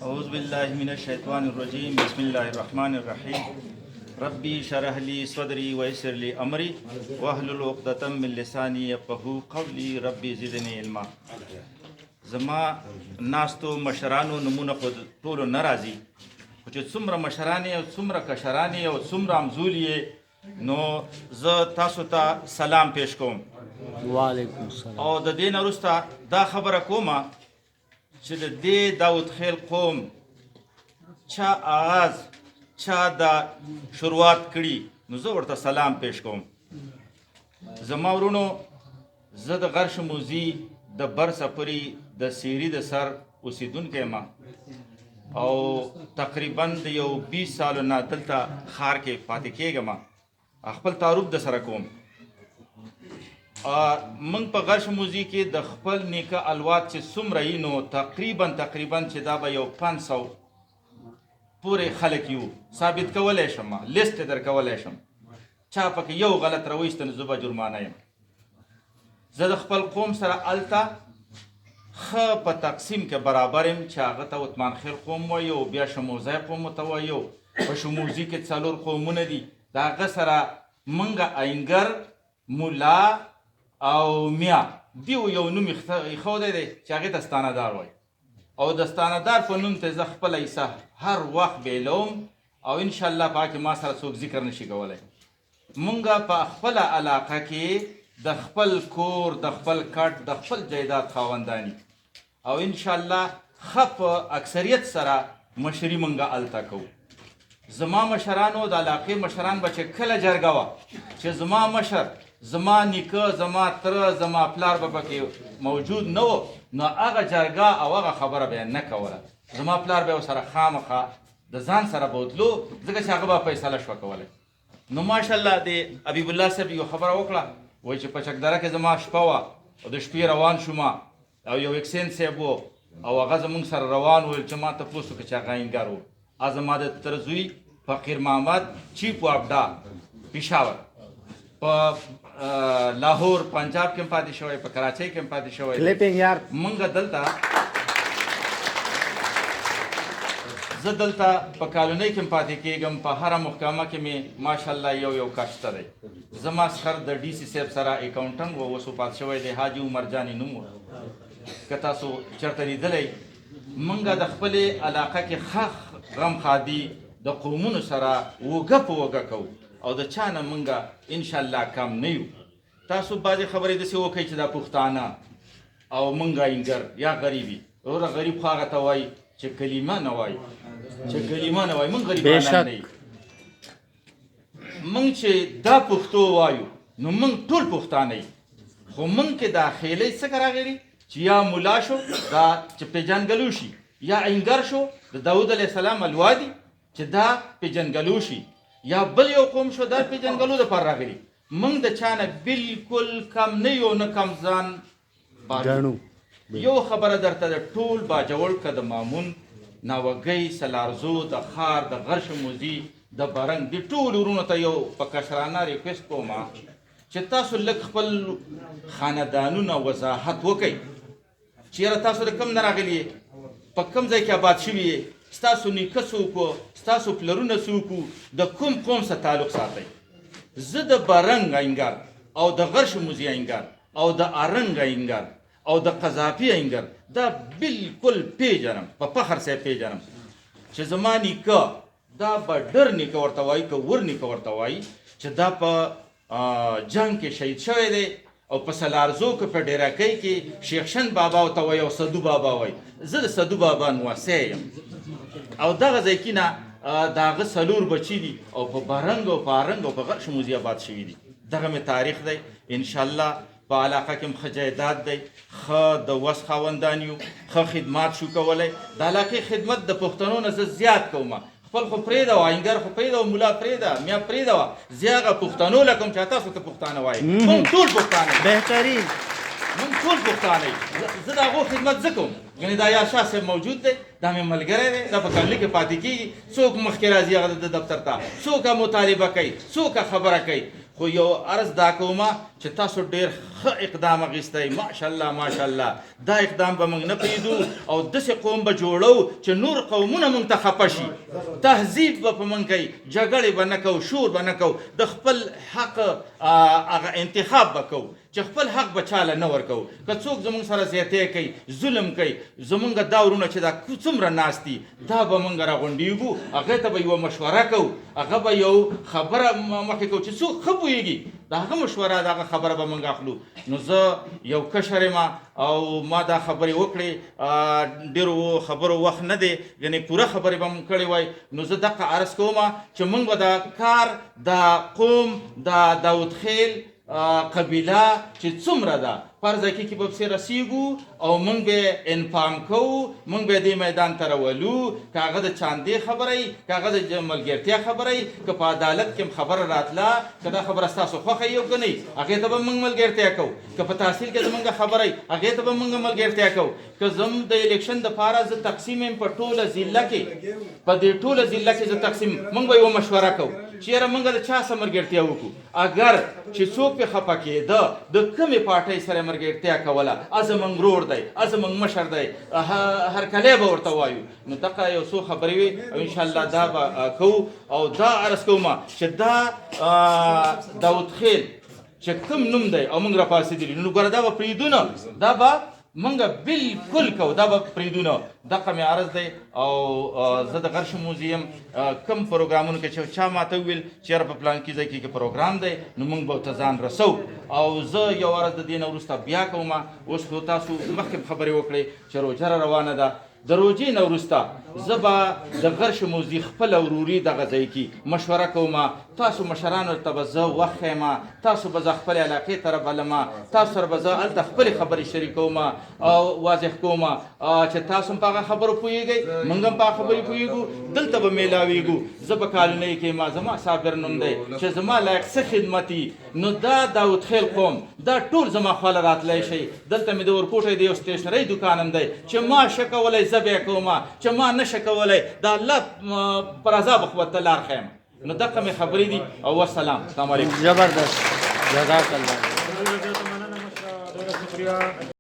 أعوذ بالله من الشيطان الرجيم بسم الله الرحمن الرحيم ربي شرح لي صدري ويسر لي أمري واحلل عقدة من لساني يفقهوا قولي ربي زدني علما. زما ناستو مشرانو نمونه خود ټولو نه راځي، خو چې څومره مشران یې او څومره کشران یې او څومره همزول یې، نو زه تاسو ته سلام پیش کوم. وعلیکم السلام. او د دې نه وروسته دا خبره کومه چې د دې داود خیل قوم چا آغاز چا دا شروعات کړي، نو زه ورته سلام پیش کوم. زما ورونو، زه د غرش موزي د بر سپری د سیری د سر اوسیدونکی ما، او تقریبا د یو 20 سالو نه دلته ښار کې پاتې کېږم. خپل تعارف د سره کوم. من په غرش موزي کې د خپل نیکه الوات چې څومره یي، نو تقریبا چې دا به یو 500 پورې خلک یو. ثابت کولی شم، لیست در کولی شم. چا پکې یو غلط راویسته نو زه به جرمانه یم. زه د خپل قوم سره الته ښه په تقسیم کې برابر یم، چې هغه ته عثمان خیل قوم وایي او بیا شموزی قوم ورته وایي. په شموزي کې 4 قومونه دي، د هغه سره منګه اینګر، مولا او میا دیو یو نوم ایښودی دی چې هغې ته ستانهدار وایي. او د ستانهدار په نوم ته زه خپله حصه هر وخت بیلوم، او انشاءالله په هغه کې ما سره څوک ذکر نشي کولی. مونږ په خپله علاقه کې د خپل کور، د خپل کټ، د خپل جایداد خاوندان یو، او انشاءالله ښه په اکثریت سره مشري مونږ هلته کوو. زما مشرانو د علاقې مشران به چې کله جرګه وه چې زما مشر، زما نیکه، زما تره، زما پلار به پکې موجود نه و، نو هغه جرګه او هغه خبره به یې نه کوله. زما پلار به ورسره خامخا د ځان سره بوتلو، ځکه چې هغه به فیصله شوه کولی. نو ماشاءالله د حبیب الله صاحب یو خبره وکړه، وایي چې په چکدره کې زما شپه وه او د شپې روان شوم، او یو اکسین صاحب و او هغه زمونږ سره روان ویل چې ما تپوس وکړه چې هغه اینګر و. زما د تره زوی فقیر محمد چیف واپډا پېښور، په لاهور پنجاب کې هم پاتې شوی، په کراچۍ کې هم پاتې شوی. مونږ دلته زه دلته په کالونۍ کې هم پاتې کېږم. په هره محکمه کې مې ماشاءالله یو کاشته دی. زما سخر د ډي سي صاحب سره اکاونټنټ و، اوس وفات شوی دی، حاجي عمر جانې نوم و. که تاسو چېرته لیدلی، مونږ د خپلې علاقه کې ښه غم خادي د قومونو سره اوږه په اوږه کوو، او د چا نه مونږ انشاءالله کم نه یو. تاسو بعضې خبرې داسې وکئ چې دا پښتانه او مونږ اینګر یا غریبي. وروره غریب خو هغه ته وایي چې کلمه نه وایي، چې کلمه نه وایي. مونږ غریبانان نه یو. مونږ چې دا پښتو وایو نو مونږ ټول پښتانه یو، خو مونږ کې داخلي څه راغلي چې یا مولا شو دا چې پیژنګلو شي، یا اینګر شو د داود علیه السلام الوادي چې دا پیژنګلو شي، یا بل یو قوم شو دا پیژنګلو دپاره راغلي. مونږ د چا نه بلکل کم نه یو، نه کم ځان باجو. یو خبره درته د ټول باجوړ که د مامون، ناوګۍ، سلارزو، د ښار، د غرش موزي، د برنګ، د ټول ورونو ته یو په کشرانه ریکویسټ کوم چې تاسو لږ خپل خاندانونه وضاحت وکئ. چېرې تاسو د کم نه راغلي یې، په کم ځای کې آباد شوي یې، ستاسو نیکه څوک و، ستاسو پلرونه څوک و، د کوم قوم سره تعلق ساتئ. زه د برنګ اینګر او د غرش موزي اینګر او د ارنګ اینګر او د قذافي اینګر دا بلکل پیژنم، په فخر سره پیژنم چې زما نیکه دا به ډر نیکه ورته وایي، که ور نیکه ورته وایي، چې دا په جنګ کې شهید شوی دی، او په سلارزو کې په ډیراکۍ کې شیخشن بابا ورته وایي او صدو بابا وایي. زه د صدو بابا نوسی یم، او دغه ځای کې نه د هغه 4 بچي دي، او په برنګ او په ارنګ او په غرش موزي آباد شوي دي. دغه مې تاریخ دی. انشاءالله په علاقه کې هم ښه جایداد دی، ښه د وس خاوندان یو، ښه خدمات شو کولی. د علاقې خدمت د پښتنو نه زه زیات کوم. خپل خو پرېږده وه، اینګر خو پرېږده وه، مولا پرېږده، میا پرېږده وه، زه هغه پښتنو لکم چې تاسو ته پښتانه وایي. مونږ ټول پښتانه بهترین، مونږ ټول پښتانه یو. زه د هغو خدمت زه کوم. یعنې دا یا شاه صاحب موجود دی، دا مې ملګری دی، دا په کلي کې پاتې کېږي. څوک مخکې راځي هغه د دفتر ته، څوک مطالبه کوي، څوک خبره کوي. خو یو عرض دا کومه چې تاسو ډېر ښه اقدام اخیستی ماشاءالله ماشاءالله دا اقدام به موږ نه پرېږدو او داسې قوم به جوړو چې نور قومونه موږ ته خفه شي تهذیب به په موږ کوي جګړې به نه کوو شور به نه کوو د خپل حق هغه انتخاب به کوو چې خپل حق به چاله نه ورکوو که څوک زموږ سره زیاتی کوي ظلم کوي زموږ دا ورونه چې دا څومره ناست دي دا به موږ راغونډېږو هغې ته به یوه مشوره کوو هغه به یو خبره مخکې کوو چې څوک ښه پوهېږي د هغه مشوره د هغه خبره به موږ اخلو نو زه یو کشر یم او ما دا خبرې وکړې ډېرو خبرو وخت نه دی یعنې پوره خبرې به مو کړې وای نو زه دغه عرض کوم چې موږ به دا کار دا قوم دا داود خیل قبیله چې څومره ده فرض کې کې به پسې رسیږو او موږ به انفام کوو موږ به دې میدان ته راولو که هغه د چاندې خبره وي که هغه د ملګرتیا خبره وي که په عدالت کې هم خبره راتله که دا خبره ستاسو خوښه وي او که نه وي هغې ته به موږ ملګرتیا کوو که په تحصیل کې زموږ خبره وي هغې ته به موږ ملګرتیا کوو که زموږ د الیکشن دپاره زه تقسیم یم په ټوله ضلع کې په دې ټوله ضلع کې زه تقسیم موږ به یوه مشوره کوو چې یاره موږ د چا سره ملګرتیا وکړو اگر چې څوک پې خفه کېده د کومې پارټۍ سره ملګرتیا کوله زموږ ورور دی زموږ مشر دی هرکلی به ورته وایو نو دغه یو څو خبرې وي او انشاءالله دا به کوو او دا عرض کومه چې دا داود خیل چې کوم نوم دی او موږ راپاڅېدلي نو ګوره دا به پرېږدو نه دا به موږ بالکل کوو دا به پرېږدو نه دغه مې عرض دی او زه د غرش موزیم کم پروګرامونو کې چې چا ماته وویل چې یاره په پلان کې ځای کې پروګرام دی نو موږ به ورته ځان رسو او زه یو عرض د دې نه وروسته بیا کوم اوس خو تاسو مخکې خبرې وکړئ چې روژه را روانه ده د روژې نه وروسته زه به د غرش موزي خپله وروري دغه ځای کې مشوره کوم تاسو مشرانو ته به زه وخت ښیم تاسو به زه خپلې علاقې ته رابلم تاسو سره به زه هلته خپلې خبرې شریکوم او واضح کوم چې تاسو هم په هغه خبرو پوهېږئ موږ هم په هغه خبرې پوهېږو دلته به میلاویږو زه به کالونۍ کې ما زما صابر نوم دی چې زما لایق څه خدمت نو دا داود خیل قوم دا ټول زما خواله راتلی شي دلته مې د ورکوټی د یو سټېشنرۍ دوکان هم دی چې ما شه کولی زه بیا کوم چې ما نشه کولی د الله پر عذاب خو ورته لار ښیم نو دغه مې خبرې دي او والسلام السلام علیکم زبردست جزاک الله